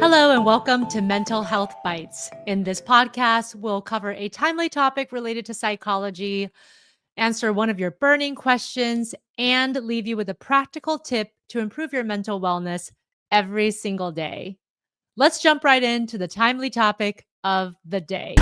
Hello, and welcome to Mental Health Bites. In this podcast, we'll cover a timely topic related to psychology, answer one of your burning questions, and leave you with a practical tip to improve your mental wellness every single day. Let's jump right into the timely topic of the day.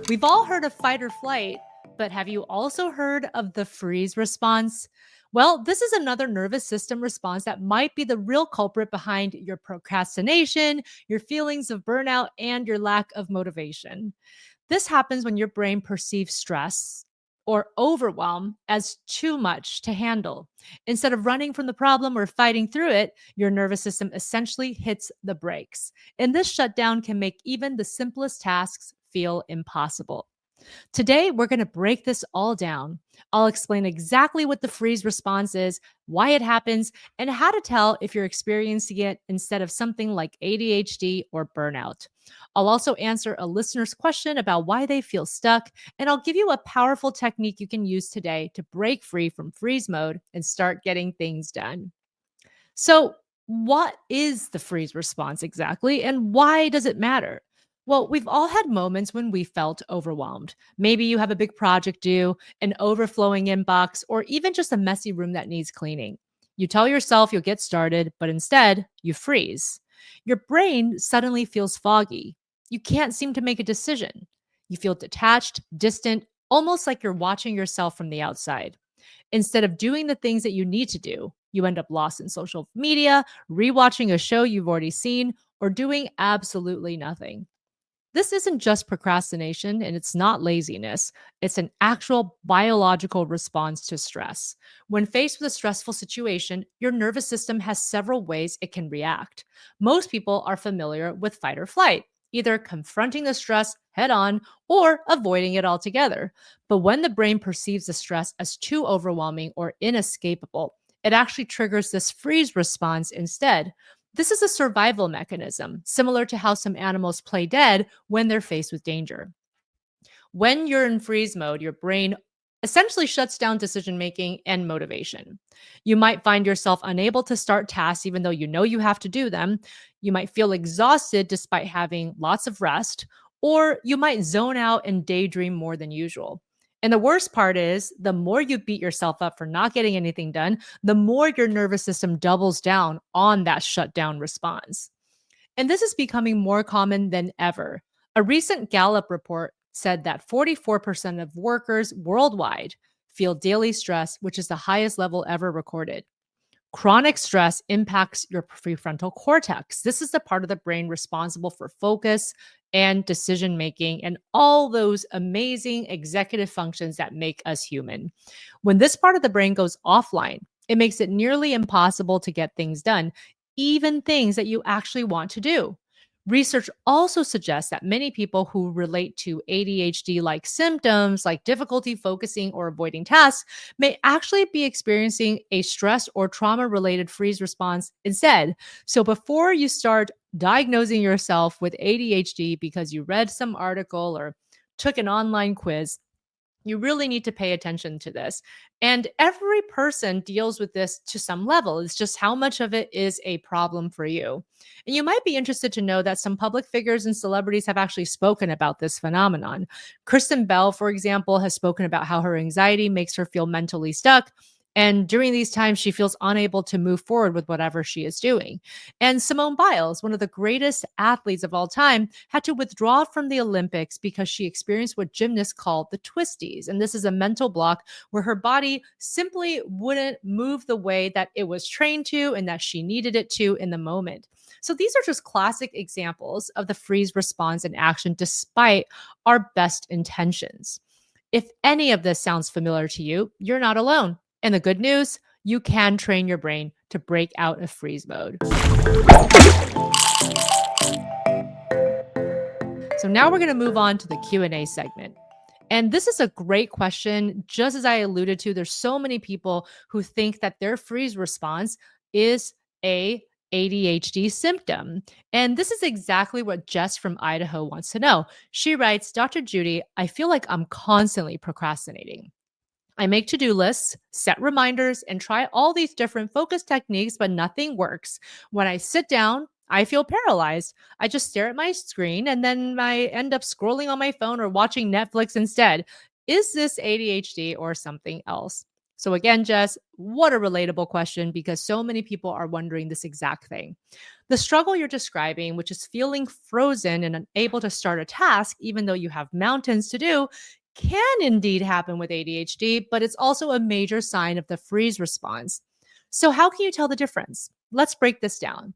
We've all heard of fight or flight, but have you also heard of the freeze response? Well, this is another nervous system response that might be the real culprit behind your procrastination, your feelings of burnout, and your lack of motivation. This happens when your brain perceives stress or overwhelm as too much to handle. Instead of running from the problem or fighting through it, your nervous system essentially hits the brakes. And this shutdown can make even the simplest tasks feel impossible. Today, we're going to break this all down. I'll explain exactly what the freeze response is, why it happens, and how to tell if you're experiencing it instead of something like ADHD or burnout. I'll also answer a listener's question about why they feel stuck, and I'll give you a powerful technique you can use today to break free from freeze mode and start getting things done. So, what is the freeze response exactly, and why does it matter? Well, we've all had moments when we felt overwhelmed. Maybe you have a big project due, an overflowing inbox, or even just a messy room that needs cleaning. You tell yourself you'll get started, but instead, you freeze. Your brain suddenly feels foggy. You can't seem to make a decision. You feel detached, distant, almost like you're watching yourself from the outside. Instead of doing the things that you need to do, you end up lost in social media, rewatching a show you've already seen, or doing absolutely nothing. This isn't just procrastination and it's not laziness. It's an actual biological response to stress. When faced with a stressful situation, your nervous system has several ways it can react. Most people are familiar with fight or flight, either confronting the stress head on or avoiding it altogether. But when the brain perceives the stress as too overwhelming or inescapable, it actually triggers this freeze response instead. This is a survival mechanism, similar to how some animals play dead when they're faced with danger. When you're in freeze mode, your brain essentially shuts down decision making and motivation. You might find yourself unable to start tasks even though you know you have to do them. You might feel exhausted despite having lots of rest, or you might zone out and daydream more than usual. And the worst part is, the more you beat yourself up for not getting anything done, the more your nervous system doubles down on that shutdown response. And this is becoming more common than ever. A recent Gallup report said that 44% of workers worldwide feel daily stress, which is the highest level ever recorded. Chronic stress impacts your prefrontal cortex. This is the part of the brain responsible for focus and decision making and all those amazing executive functions that make us human. When this part of the brain goes offline, it makes it nearly impossible to get things done, even things that you actually want to do. Research also suggests that many people who relate to ADHD like symptoms, like difficulty focusing or avoiding tasks, may actually be experiencing a stress or trauma related freeze response instead. So before you start diagnosing yourself with ADHD because you read some article or took an online quiz, you really need to pay attention to this. And every person deals with this to some level. It's just how much of it is a problem for you. And you might be interested to know that some public figures and celebrities have actually spoken about this phenomenon. Kristen Bell, for example, has spoken about how her anxiety makes her feel mentally stuck. And during these times, she feels unable to move forward with whatever she is doing. And Simone Biles, one of the greatest athletes of all time, had to withdraw from the Olympics because she experienced what gymnasts call the twisties. And this is a mental block where her body simply wouldn't move the way that it was trained to and that she needed it to in the moment. So these are just classic examples of the freeze response in action despite our best intentions. If any of this sounds familiar to you, you're not alone. And the good news, you can train your brain to break out of freeze mode. So now we're going to move on to the Q&A segment. And this is a great question. Just as I alluded to, there's so many people who think that their freeze response is a ADHD symptom. And this is exactly what Jess from Idaho wants to know. She writes, Dr. Judy, I feel like I'm constantly procrastinating. I make to-do lists, set reminders, and try all these different focus techniques, but nothing works. When I sit down, I feel paralyzed. I just stare at my screen and then I end up scrolling on my phone or watching Netflix instead. Is this ADHD or something else? So, again, Jess, what a relatable question because so many people are wondering this exact thing. The struggle you're describing, which is feeling frozen and unable to start a task, even though you have mountains to do, can indeed happen with ADHD, but it's also a major sign of the freeze response. So, how can you tell the difference? Let's break this down.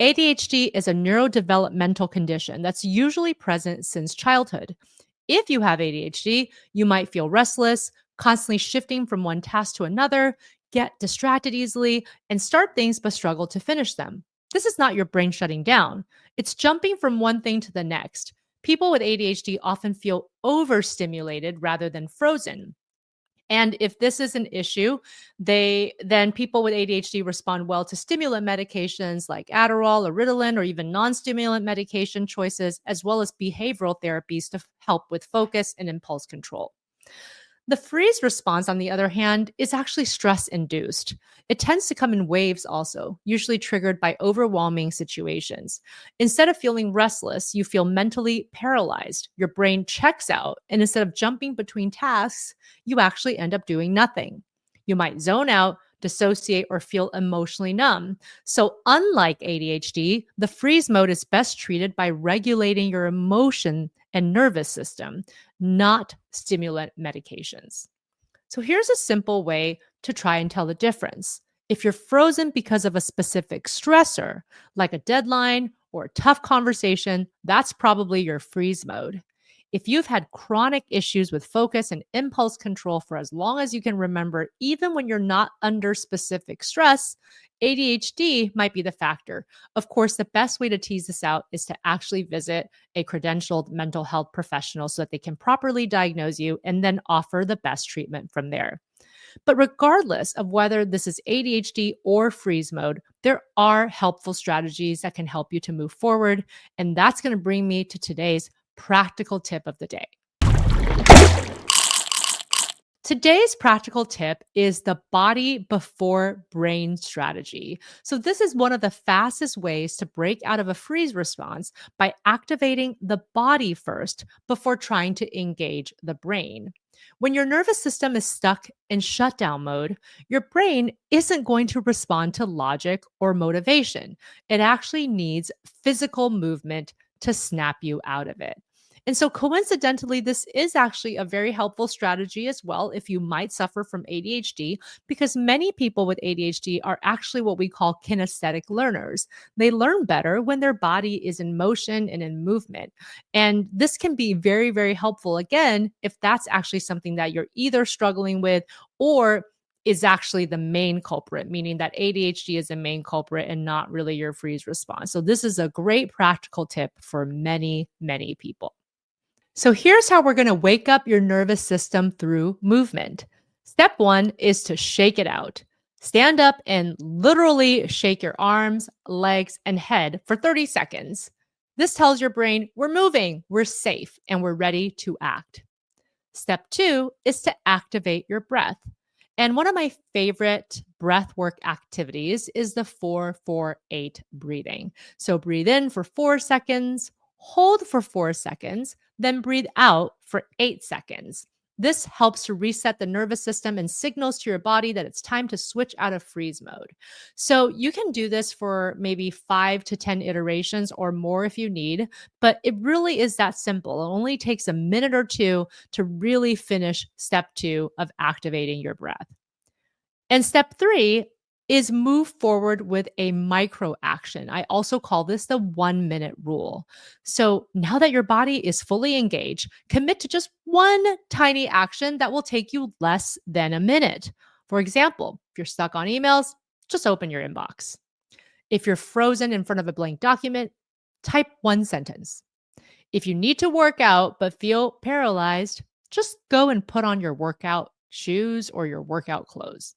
ADHD is a neurodevelopmental condition that's usually present since childhood. If you have ADHD, you might feel restless, constantly shifting from one task to another, get distracted easily, and start things but struggle to finish them. This is not your brain shutting down, it's jumping from one thing to the next. People with ADHD often feel overstimulated rather than frozen. And if this is an issue, then people with ADHD respond well to stimulant medications like Adderall or Ritalin or even non-stimulant medication choices, as well as behavioral therapies to help with focus and impulse control. The freeze response, on the other hand, is actually stress induced. It tends to come in waves also, usually triggered by overwhelming situations. Instead of feeling restless, you feel mentally paralyzed. Your brain checks out, and instead of jumping between tasks, you actually end up doing nothing. You might zone out, dissociate, or feel emotionally numb. So, unlike ADHD, the freeze mode is best treated by regulating your emotion and nervous system, not stimulant medications. So here's a simple way to try and tell the difference. If you're frozen because of a specific stressor, like a deadline or a tough conversation, that's probably your freeze mode. If you've had chronic issues with focus and impulse control for as long as you can remember, even when you're not under specific stress, ADHD might be the factor. Of course, the best way to tease this out is to actually visit a credentialed mental health professional so that they can properly diagnose you and then offer the best treatment from there. But regardless of whether this is ADHD or freeze mode, there are helpful strategies that can help you to move forward. And that's going to bring me to today's practical tip of the day. Today's practical tip is the body before brain strategy. So, this is one of the fastest ways to break out of a freeze response by activating the body first before trying to engage the brain. When your nervous system is stuck in shutdown mode, your brain isn't going to respond to logic or motivation. It actually needs physical movement to snap you out of it. And so, coincidentally, this is actually a very helpful strategy as well if you might suffer from ADHD, because many people with ADHD are actually what we call kinesthetic learners. They learn better when their body is in motion and in movement. And this can be very, very helpful, again, if that's actually something that you're either struggling with or is actually the main culprit, meaning that ADHD is the main culprit and not really your freeze response. So, this is a great practical tip for many, many people. So here's how we're going to wake up your nervous system through movement. Step one is to shake it out. Stand up and literally shake your arms, legs, and head for 30 seconds. This tells your brain we're moving, we're safe, and we're ready to act. Step two is to activate your breath. And one of my favorite breath work activities is the 4-4-8 breathing. So breathe in for 4 seconds, hold for 4 seconds, then breathe out for 8 seconds. This helps to reset the nervous system and signals to your body that it's time to switch out of freeze mode. So you can do this for maybe 5 to 10 iterations or more if you need, but it really is that simple. It only takes a minute or two to really finish step 2 of activating your breath. And step 3 is move forward with a micro action. I also call this the 1-minute rule. So now that your body is fully engaged, commit to just one tiny action that will take you less than a minute. For example, if you're stuck on emails, just open your inbox. If you're frozen in front of a blank document, type one sentence. If you need to work out but feel paralyzed, just go and put on your workout shoes or your workout clothes.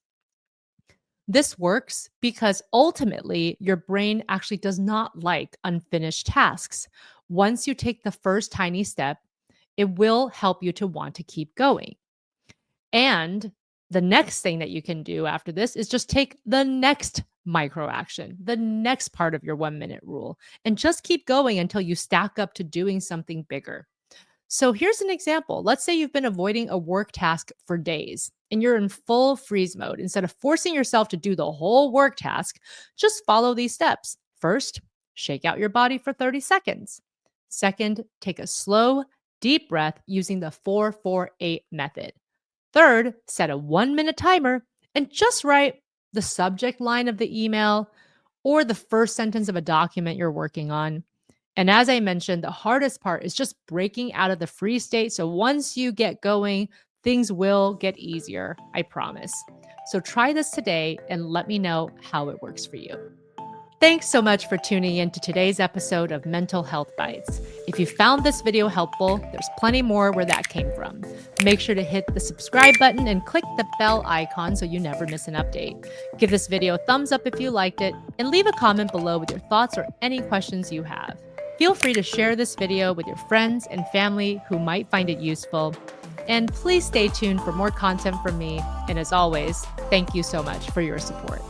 This works because ultimately your brain actually does not like unfinished tasks. Once you take the first tiny step, it will help you to want to keep going. And The next thing that you can do after this is just take the next micro action, the next part of your 1 minute rule, and just keep going until you stack up to doing something bigger. So here's an example. Let's say you've been avoiding a work task for days and you're in full freeze mode. Instead of forcing yourself to do the whole work task, just follow these steps. First, shake out your body for 30 seconds. Second, take a slow, deep breath using the 4-4-8 method. Third, set a 1 minute timer and just write the subject line of the email or the first sentence of a document you're working on. And as I mentioned, the hardest part is just breaking out of the freeze state. So once you get going, things will get easier, I promise. So try this today and let me know how it works for you. Thanks so much for tuning in to today's episode of Mental Health Bites. If you found this video helpful, there's plenty more where that came from. Make sure to hit the subscribe button and click the bell icon so you never miss an update. Give this video a thumbs up if you liked it, and leave a comment below with your thoughts or any questions you have. Feel free to share this video with your friends and family who might find it useful. And please stay tuned for more content from me. And as always, thank you so much for your support.